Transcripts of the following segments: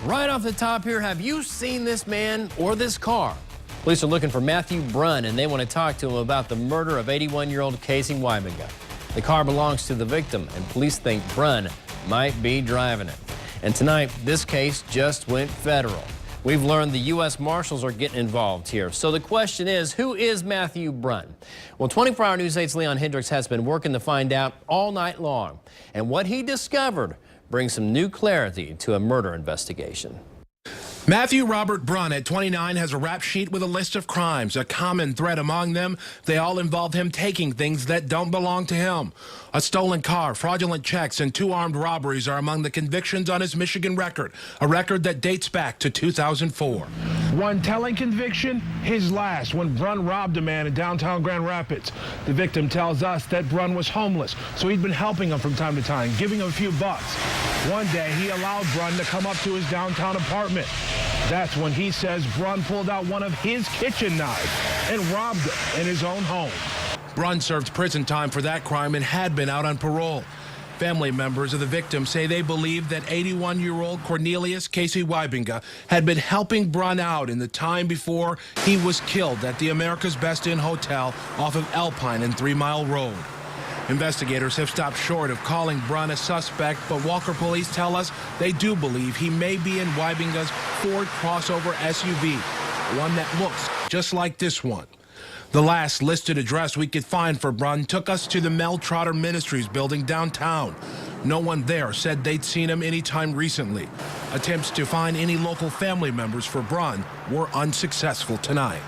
Right off the top here, have you seen this man or this car? Police are looking for Matthew Brunn, and they want to talk to him about the murder of 81-year-old Casey Weiminga. The car belongs to the victim, and police think Brunn might be driving it. And tonight, this case just went federal. We've learned the U.S. Marshals are getting involved here. So the question is, who is Matthew Brunn? Well, 24 Hour News 8's Leon Hendricks has been working to find out all night long. And what he discovered brings some new clarity to a murder investigation. Matthew Robert Brunn, at 29, has a rap sheet with a list of crimes. A common thread among them, they all involve him taking things that don't belong to him. A stolen car, fraudulent checks, and 2 armed robberies are among the convictions on his Michigan record, a record that dates back to 2004. One telling conviction, his last, when Brunn robbed a man in downtown Grand Rapids. The victim tells us that Brunn was homeless, so he'd been helping him from time to time, giving him a few bucks. One day, he allowed Brunn to come up to his downtown apartment. That's when he says Brunn pulled out one of his kitchen knives and robbed him in his own home. Brunn served prison time for that crime and had been out on parole. Family members of the victim say they believe that 81-year-old Cornelius Casey Weiminga had been helping Brunn out in the time before he was killed at the America's Best Inn Hotel off of Alpine and 3 Mile Road. Investigators have stopped short of calling Brunn a suspect, but Walker police tell us they do believe he may be in Weiminga's Ford crossover SUV, one that looks just like this one. The last listed address we could find for Brunn took us to the Mel Trotter Ministries building downtown. No one there said they'd seen him anytime recently. Attempts to find any local family members for Brunn were unsuccessful tonight.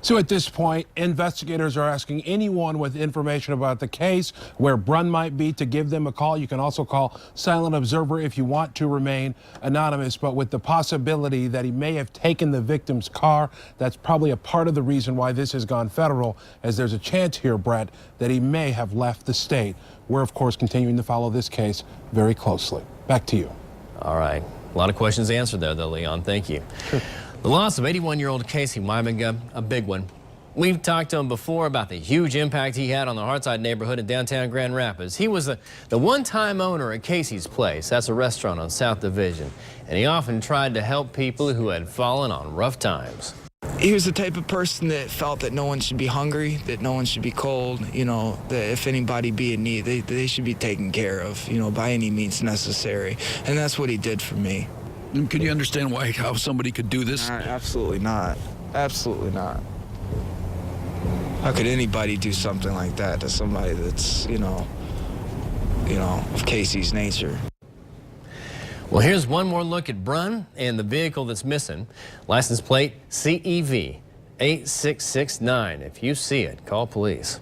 So at this point, investigators are asking anyone with information about the case, where Brunn might be, to give them a call. You can also call Silent Observer if you want to remain anonymous, but with the possibility that he may have taken the victim's car. That's probably a part of the reason why this has gone federal, as there's a chance here, Brett, that he may have left the state. We're, of course, continuing to follow this case very closely. Back to you. All right. A lot of questions answered there, though, Leon. Thank you. Sure. The loss of 81-year-old Casey Weiminga, a big one. We've talked to him before about the huge impact he had on the Hartside neighborhood in downtown Grand Rapids. He was the one-time owner at Casey's Place. That's a restaurant on South Division. And he often tried to help people who had fallen on rough times. He was the type of person that felt that no one should be hungry, that no one should be cold, you know, that if anybody be in need, they should be taken care of, you know, by any means necessary. And that's what he did for me. Can you understand how somebody could do this? Absolutely not. Absolutely not. How could anybody do something like that to somebody that's, you know, of Casey's nature? Well, here's one more look at Brunn and the vehicle that's missing. License plate CEV 8669. If you see it, call police.